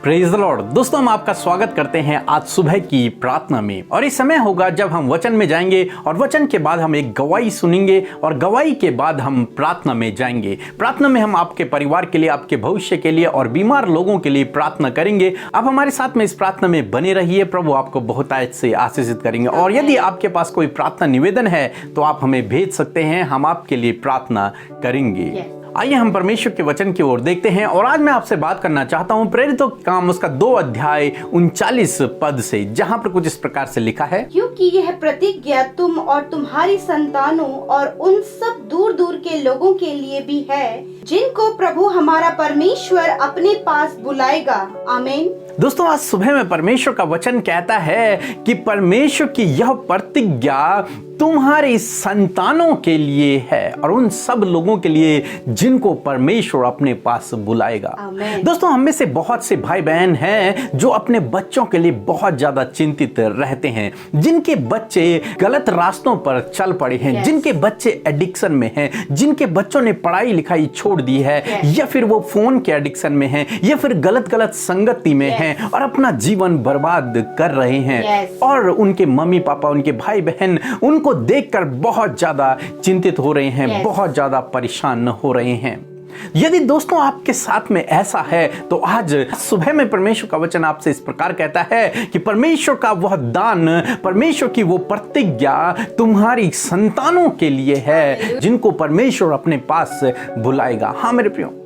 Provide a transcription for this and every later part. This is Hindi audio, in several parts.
Praise the Lord. दोस्तों, हम आपका स्वागत करते हैं आज सुबह की प्रार्थना में। और इस समय होगा जब हम वचन में जाएंगे और वचन के बाद हम एक गवाही सुनेंगे और गवाही के बाद हम प्रार्थना में जाएंगे। प्रार्थना में हम आपके परिवार के लिए, आपके भविष्य के लिए और बीमार लोगों के लिए प्रार्थना करेंगे। आप हमारे साथ में इस प्रार्थना में बने रहिए। प्रभु आपको बहुत से आशीषित करेंगे। और यदि आपके पास कोई प्रार्थना निवेदन है तो आप हमें भेज सकते हैं, हम आपके लिए प्रार्थना करेंगे। आइए हम परमेश्वर के वचन की ओर देखते हैं। और आज मैं आपसे बात करना चाहता हूं प्रेरितों के काम उसका 2 अध्याय 39 पद से, जहां पर कुछ इस प्रकार से लिखा है, क्योंकि यह प्रतिज्ञा तुम और तुम्हारी संतानों और उन सब दूर दूर के लोगों के लिए भी है जिनको प्रभु हमारा परमेश्वर अपने पास बुलाएगा। आमीन। दोस्तों, आज सुबह में परमेश्वर का वचन कहता है कि परमेश्वर की यह प्रतिज्ञा तुम्हारी संतानों के लिए है और उन सब लोगों के लिए जिनको परमेश्वर अपने पास बुलाएगा। दोस्तों, हम में से बहुत से भाई बहन हैं जो अपने बच्चों के लिए बहुत ज्यादा चिंतित रहते हैं, जिनके बच्चे गलत रास्तों पर चल पड़े हैं, जिनके बच्चे एडिक्शन में हैं, जिनके बच्चों ने पढ़ाई लिखाई छोड़ दी है, या फिर वो फोन के एडिक्शन में हैं, या फिर गलत संगति में हैं और अपना जीवन बर्बाद कर रहे हैं। और उनके मम्मी पापा, उनके भाई बहन उनको देखकर बहुत ज्यादा चिंतित हो रहे हैं, बहुत ज्यादा परेशान हो रहे हैं। यदि दोस्तों आपके साथ में ऐसा है तो आज सुबह में परमेश्वर का वचन आपसे इस प्रकार कहता है कि परमेश्वर का वह दान, परमेश्वर की वो प्रतिज्ञा तुम्हारी संतानों के लिए है जिनको परमेश्वर अपने पास बुलाएगा। हाँ मेरे प्रियो,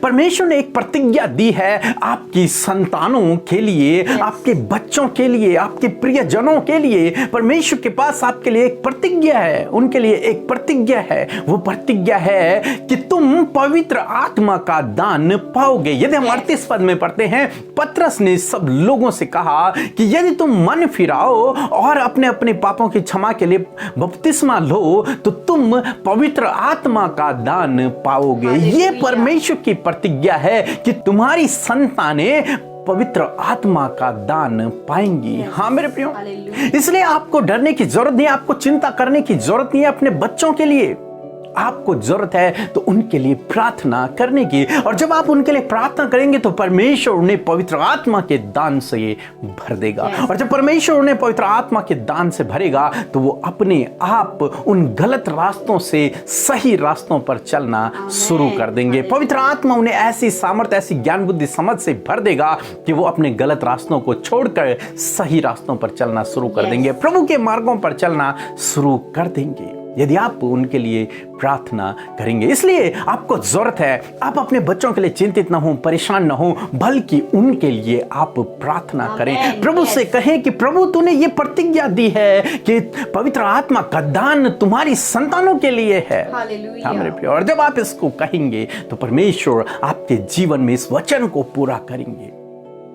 परमेश्वर ने एक प्रतिज्ञा दी है आपकी संतानों के लिए, आपके बच्चों के लिए, आपके प्रियजनों के लिए। परमेश्वर के पास आपके लिए एक प्रतिज्ञा है, उनके लिए एक प्रतिज्ञा है। वो प्रतिज्ञा है कि तुम पवित्र आत्मा का दान पाओगे। यदि हम 38 पद में पढ़ते हैं, पतरस ने सब लोगों से कहा कि यदि तुम मन फिराओ और अपने अपने पापों की क्षमा के लिए बपतिस्मा लो तो तुम पवित्र आत्मा का दान पाओगे। ये परमेश्वर की प्रतिज्ञा है कि तुम्हारी संतानें पवित्र आत्मा का दान पाएंगी। हाँ मेरे प्रियो, इसलिए आपको डरने की जरूरत नहीं, आपको चिंता करने की जरूरत नहीं है। अपने बच्चों के लिए आपको जरूरत है तो उनके लिए प्रार्थना करने की। और जब आप उनके लिए प्रार्थना करेंगे तो परमेश्वर उन्हें पवित्र आत्मा के दान से भर देगा। और जब परमेश्वर उन्हें पवित्र आत्मा के दान से भरेगा तो वो अपने आप उन गलत रास्तों से सही रास्तों पर चलना शुरू कर देंगे। पवित्र आत्मा उन्हें ऐसी सामर्थ्य, ऐसी ज्ञान बुद्धि समझ से भर देगा कि वो अपने गलत रास्तों को छोड़कर सही रास्तों पर चलना शुरू कर देंगे, प्रभु के मार्गों पर चलना शुरू कर देंगे यदि आप उनके लिए प्रार्थना करेंगे। इसलिए आपको जरूरत है, आप अपने बच्चों के लिए चिंतित ना हो, परेशान ना हो, बल्कि उनके लिए आप प्रार्थना करें। प्रभु से कहें कि प्रभु तूने ये प्रतिज्ञा दी है कि पवित्र आत्मा का दान तुम्हारी संतानों के लिए है। हाँ मेरे प्रिय, और जब आप इसको कहेंगे तो परमेश्वर आपके जीवन में इस वचन को पूरा करेंगे।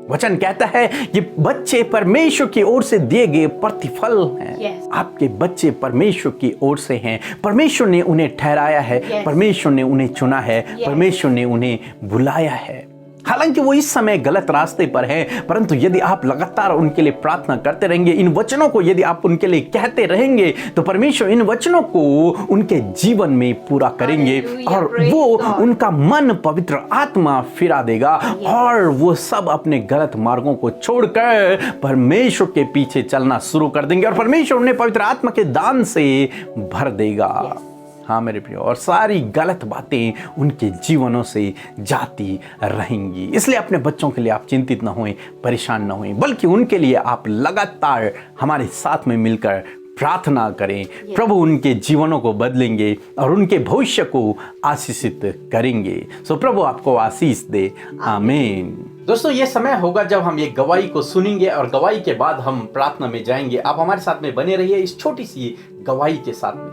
वचन कहता है कि बच्चे परमेश्वर की ओर से दिए गए प्रतिफल हैं। आपके बच्चे परमेश्वर की ओर से हैं। परमेश्वर ने उन्हें ठहराया है, परमेश्वर ने उन्हें चुना है, परमेश्वर ने उन्हें बुलाया है। हालांकि वो इस समय गलत रास्ते पर हैं, परंतु यदि आप लगातार उनके लिए प्रार्थना करते रहेंगे, इन वचनों को यदि आप उनके लिए कहते रहेंगे तो परमेश्वर इन वचनों को उनके जीवन में पूरा करेंगे और वो उनका मन पवित्र आत्मा फिरा देगा और वो सब अपने गलत मार्गों को छोड़कर परमेश्वर के पीछे चलना शुरू कर देंगे और परमेश्वर उन्हें पवित्र आत्मा के दान से भर देगा। हाँ मेरे प्रिय, और सारी गलत बातें उनके जीवनों से जाती रहेंगी। इसलिए अपने बच्चों के लिए आप चिंतित ना होएं, परेशान ना होएं, बल्कि उनके लिए आप लगातार हमारे साथ में मिलकर प्रार्थना करें। प्रभु उनके जीवनों को बदलेंगे और उनके भविष्य को आशीषित करेंगे। सो प्रभु आपको आशीष दे। आमीन। दोस्तों, ये समय होगा जब हम ये गवाही को सुनेंगे और गवाही के बाद हम प्रार्थना में जाएंगे। आप हमारे साथ में बने रहिए इस छोटी सी गवाही के साथ में।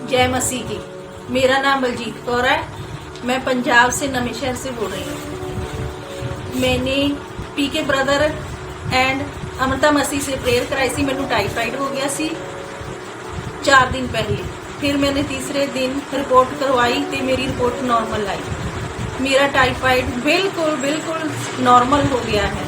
जय मसीह की। मेरा नाम बलजीत कौर है, मैं पंजाब से नवेंशहर से बोल रही हूँ। मैंने पीके ब्रदर एंड अमृता मसीह से प्रेयर कराई सी। मैंने टाइफाइड हो गया सी 4 दिन पहले। फिर मैंने तीसरे दिन रिपोर्ट करवाई तो मेरी रिपोर्ट नॉर्मल आई। मेरा टाइफाइड बिल्कुल नॉर्मल हो गया है।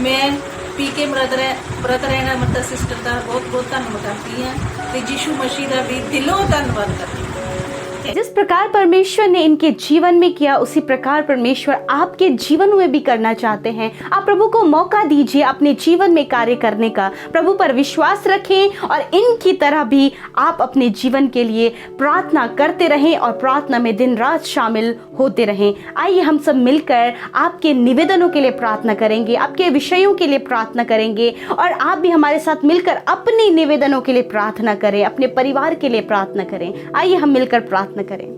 मैं पीके ब्रदर एंड अमृता सिस्टर का बहुत धन्यवाद करती हैं ਤੇ ਯਿਸੂ ਮਸੀਹ ਦਾ ਵੀ ਦਿਲੋਂ ਧੰਨਵਾਦ ਕਰਦੀ ਹਾਂ। सकते हैं। जिस प्रकार परमेश्वर ने इनके जीवन में किया उसी प्रकार परमेश्वर आपके जीवन में भी करना चाहते हैं। आप प्रभु को मौका दीजिए अपने जीवन में कार्य करने का। प्रभु पर विश्वास रखें और इनकी तरह भी आप अपने जीवन के लिए प्रार्थना करते रहें और प्रार्थना में दिन रात शामिल होते रहें। आइए हम सब मिलकर आपके निवेदनों के लिए प्रार्थना करेंगे, आपके विषयों के लिए प्रार्थना करेंगे और आप भी हमारे साथ मिलकर अपने निवेदनों के लिए प्रार्थना करें, अपने परिवार के लिए प्रार्थना करें। आइए हम मिलकर प्रार्थना करें।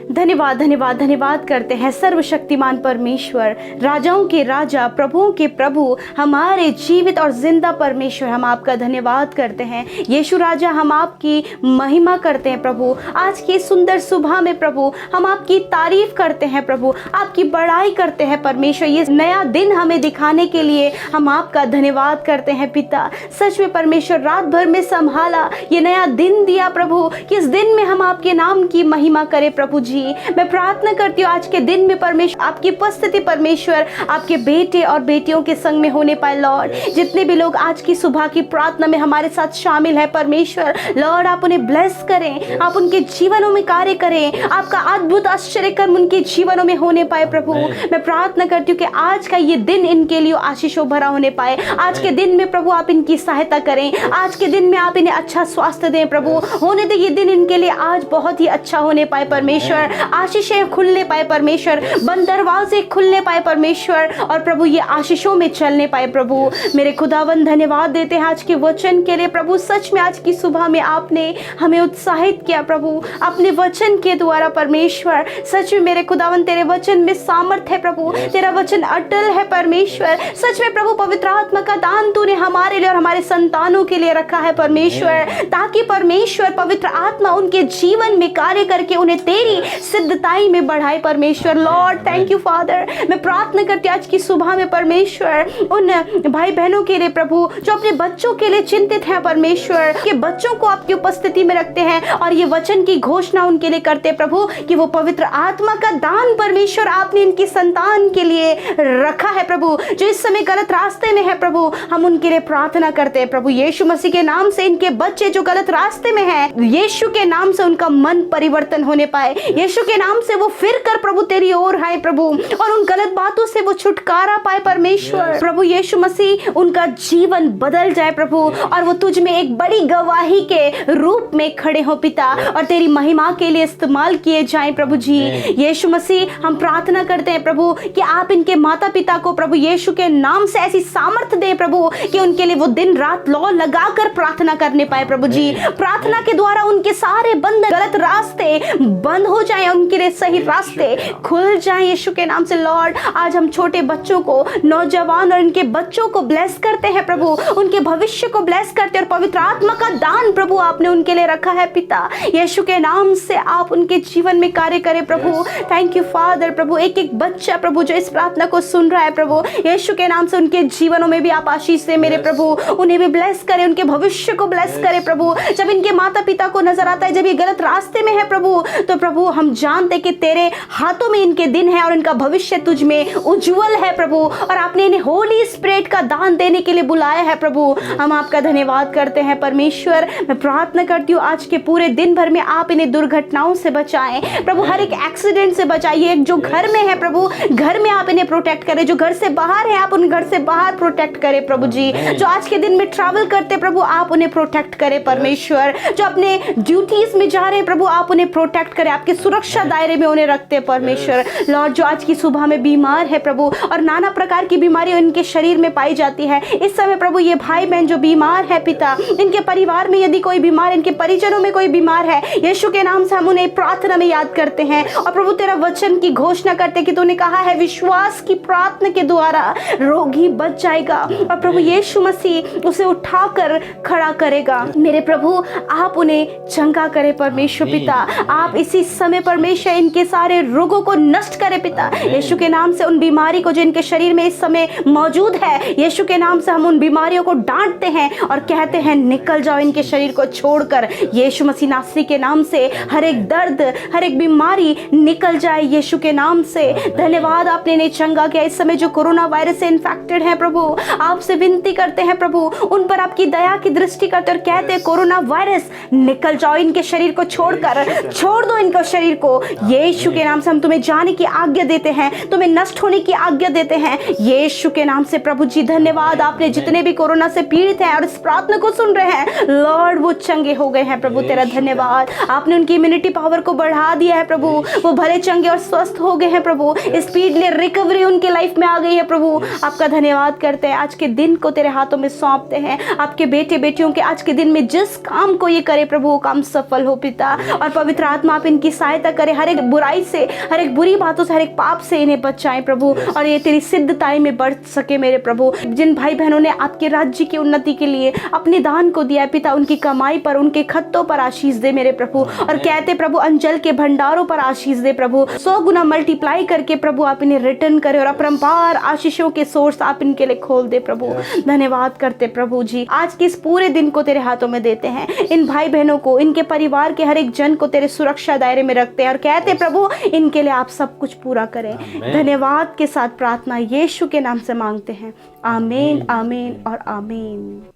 धन्यवाद धन्यवाद धन्यवाद करते हैं सर्वशक्तिमान परमेश्वर, राजाओं के राजा, प्रभुओं के प्रभु, हमारे जीवित और जिंदा परमेश्वर, हम आपका धन्यवाद करते हैं। यीशु राजा, हम आपकी महिमा करते हैं प्रभु। आज की सुंदर सुबह में प्रभु हम आपकी तारीफ करते हैं प्रभु, आपकी बड़ाई करते हैं परमेश्वर। ये नया दिन हमें दिखाने के लिए हम आपका धन्यवाद करते हैं पिता। सच में परमेश्वर रात भर में संभाला, ये नया दिन दिया प्रभु कि इस दिन में हम आपके नाम की महिमा करें प्रभु जी। मैं प्रार्थना करती हूँ आज के दिन में परमेश्वर आपकी उपस्थिति परमेश्वर आपके बेटे और बेटियों के संग में होने पाए लॉर्ड। जितने भी लोग आज की सुबह की प्रार्थना में हमारे साथ शामिल है परमेश्वर, लॉर्ड आप उन्हें ब्लेस करें, आप उनके जीवनों में कार्य करें, आपका अद्भुत आश्चर्य कर्म उनके जीवनों में होने पाए प्रभु। मैं प्रार्थना करती हूँ कि आज का ये दिन इनके लिए आशीषों भरा होने पाए। आज के दिन में प्रभु आप इनकी सहायता करें, आज के दिन में आप इन्हें अच्छा स्वास्थ्य दें प्रभु। होने दे ये दिन इनके लिए आज बहुत ही अच्छा होने पाए परमेश्वर। आशीषें खुलने पाए परमेश्वर, बंद दरवाजे खुलने पाए परमेश्वर और प्रभु ये आशीषों में चलने पाए प्रभु। मेरे खुदावन धन्यवाद देते हैं आज के वचन के लिए प्रभु। सच में आज की सुबह में आपने हमें उत्साहित किया प्रभु अपने वचन के द्वारा परमेश्वर। सच में मेरे खुदावन तेरे वचन में सामर्थ है प्रभु, तेरा वचन अटल है परमेश्वर। सच में प्रभु पवित्र आत्मा का दान तूने हमारे लिए और हमारे संतानों के लिए रखा है परमेश्वर, ताकि परमेश्वर पवित्र आत्मा उनके जीवन में कार्य करके उन्हें तेरी सिद्धताई में बढ़ाए परमेश्वर। Lord thank you father. मैं प्रार्थना करती हूँ आज की सुबह में परमेश्वर उन भाई बहनों के लिए प्रभु जो अपने बच्चों के लिए चिंतित हैं परमेश्वर, के बच्चों को आपकी उपस्थिति में रखते हैं और ये वचन की घोषणा उनके लिए करते हैं प्रभु कि वो पवित्र आत्मा का दान परमेश्वर आपने इनकी संतान के लिए रखा है प्रभु, जो इस समय गलत रास्ते में है प्रभु। हम उनके लिए प्रार्थना करते हैं प्रभु यीशु मसीह के नाम से। इनके बच्चे जो गलत रास्ते में हैं, यीशु के नाम से उनका मन परिवर्तन होने पाए, यीशु के नाम से वो फिर कर प्रभु तेरी ओर आए प्रभु और उन गलत बातों से वो छुटकारा पाए परमेश्वर। प्रभु यीशु मसीह उनका जीवन बदल जाए प्रभु और वो तुझ में एक बड़ी गवाही के रूप में खड़े हो पिता और तेरी महिमा के लिए इस्तेमाल किए जाएं प्रभु जी। यीशु मसीह हम प्रार्थना करते हैं प्रभु कि आप इनके माता पिता को प्रभु यीशु के नाम से ऐसी सामर्थ्य दें प्रभु कि उनके लिए वो दिन रात लौ लगाकर प्रार्थना करने पाए प्रभु जी। प्रार्थना के द्वारा उनके सारे बंधन, गलत रास्ते बंद हो जाए, उनके लिए सही रास्ते खुल जाए यीशु के नाम से। लॉर्ड आज हम छोटे बच्चों को, नौजवान और इनके बच्चों को ब्लेस करते हैं प्रभु, उनके भविष्य को ब्लेस करते हैं और पवित्र आत्मा का दान प्रभु आपने उनके लिए रखा है पिता। यीशु के नाम से आप उनके जीवन में कार्य करें प्रभु। Thank you father. प्रभु एक एक बच्चा प्रभु जो इस प्रार्थना को सुन रहा है प्रभु यीशु के नाम से उनके जीवनों में भी आप आशीष से मेरे प्रभु, उन्हें भी ब्लेस करें, उनके भविष्य को ब्लेस करें प्रभु। जब इनके माता पिता को नजर आता है जब ये गलत रास्ते में है प्रभु, तो प्रभु हम जानते कि तेरे हाथों में इनके दिन है और इनका भविष्य तुझ में उज्जवल है प्रभु और आपने इन्हें होली स्पिरिट का दान देने के लिए बुलाया है प्रभु। हम आपका धन्यवाद करते हैं परमेश्वर। मैं प्रार्थना करती हूँ आज के पूरे दिन भर में आप इन्हें दुर्घटनाओं से बचाएं प्रभु, हर एक एक्सीडेंट से बचाइए। जो घर में है प्रभु घर में आप इन्हें प्रोटेक्ट करें, जो घर से बाहर है आप उन घर से बाहर प्रोटेक्ट करें प्रभु जी। जो आज के दिन में ट्रैवल करते प्रभु आप उन्हें प्रोटेक्ट करें परमेश्वर। जो अपने ड्यूटीज में जा रहे हैं प्रभु आप उन्हें प्रोटेक्ट करें, आपके सुरक्षा दायरे में उन्हें रखते हैं परमेश्वर। लॉर्ड जो आज की सुबह में बीमार है प्रभु और नाना प्रकार की बीमारियां इनके शरीर में पाई जाती है इस समय प्रभु, ये भाई बहन जो बीमार है पिता, इनके परिवार में यदि कोई बीमार, इनके परिजनों में कोई बीमार है, यीशु के नाम से हम उन्हें प्रार्थना में याद करते हैं और प्रभु तेरा वचन की घोषणा करते हैं कि तूने कहा है विश्वास की प्रार्थना के द्वारा रोगी बच जाएगा और प्रभु यीशु मसीह उसे उठाकर खड़ा करेगा। मेरे प्रभु आप उन्हें चंगा करें परमेश्वर पिता। आप इसी समय परमेश्वर इनके सारे रोगों को नष्ट करें पिता यीशु के नाम से। उन बीमारी को जो इनके शरीर में इस समय मौजूद है यीशु के नाम से हम उन बीमारियों को डांटते हैं और कहते हैं निकल जाओ इनके शरीर को छोड़कर यीशु मसीह नासरी के नाम से। हर एक दर्द, हर एक बीमारी निकल जाए यीशु के नाम से। धन्यवाद आपने इन्हें चंगा किया। इस समय जो कोरोना वायरस से इन्फेक्टेड है प्रभु आपसे विनती करते हैं प्रभु उन पर आपकी दया की दृष्टि करते और कहते हैं कोरोना वायरस निकल जाओ इनके शरीर को छोड़कर, छोड़ दो इनको शरीर शरीर को यीशु के नाम से हम तुम्हें जाने की आज्ञा देते हैं, तुम्हें नष्ट होने की आज्ञा देते हैं यीशु के नाम से। प्रभु जी धन्यवाद, आपने जितने भी कोरोना से पीड़ित हैं और इस प्रार्थना को सुन रहे हैं लॉर्ड वो चंगे हो गए हैं। प्रभु तेरा धन्यवाद, आपने उनकी इम्यूनिटी पावर को बढ़ा दिया है प्रभु, वो भले चंगे और स्वस्थ हो गए हैं प्रभु, स्पीडली रिकवरी उनके लाइफ में आ गई है प्रभु। आपका धन्यवाद करते हैं, आज के दिन को तेरे हाथों में सौंपते हैं, आपके बेटे बेटियों के आज के दिन में जिस काम को ये करे प्रभु वो काम सफल हो पिता, और पवित्र आत्मा आप इनकी सहायता करे, हर एक बुराई से, हर एक बुरी बातों से, हर एक पाप से इन्हें बचाएं प्रभु, और ये तेरी सिद्धताई में बढ़ सके मेरे प्रभु। जिन भाई बहनों ने आपके राज्य की उन्नति के लिए अपने दान को दिया है पिता, उनकी कमाई पर, उनके खत्तों पर आशीष दे मेरे प्रभु, और कहते प्रभु अंजल के भंडारों पर आशीष दे प्रभु, 100 गुना मल्टीप्लाई करके प्रभु आप इन्हें रिटर्न करे, और अपरंपार आशीषों के सोर्स आप इनके लिए खोल दे प्रभु। धन्यवाद करते प्रभु जी, आज के इस पूरे दिन को तेरे हाथों में देते हैं, इन भाई बहनों को, इनके परिवार के हर एक जन को तेरे सुरक्षा दायरे में रखते हैं, और कहते प्रभु इनके लिए आप सब कुछ पूरा करें। धन्यवाद के साथ प्रार्थना यीशु के नाम से मांगते हैं, आमीन आमीन और आमीन।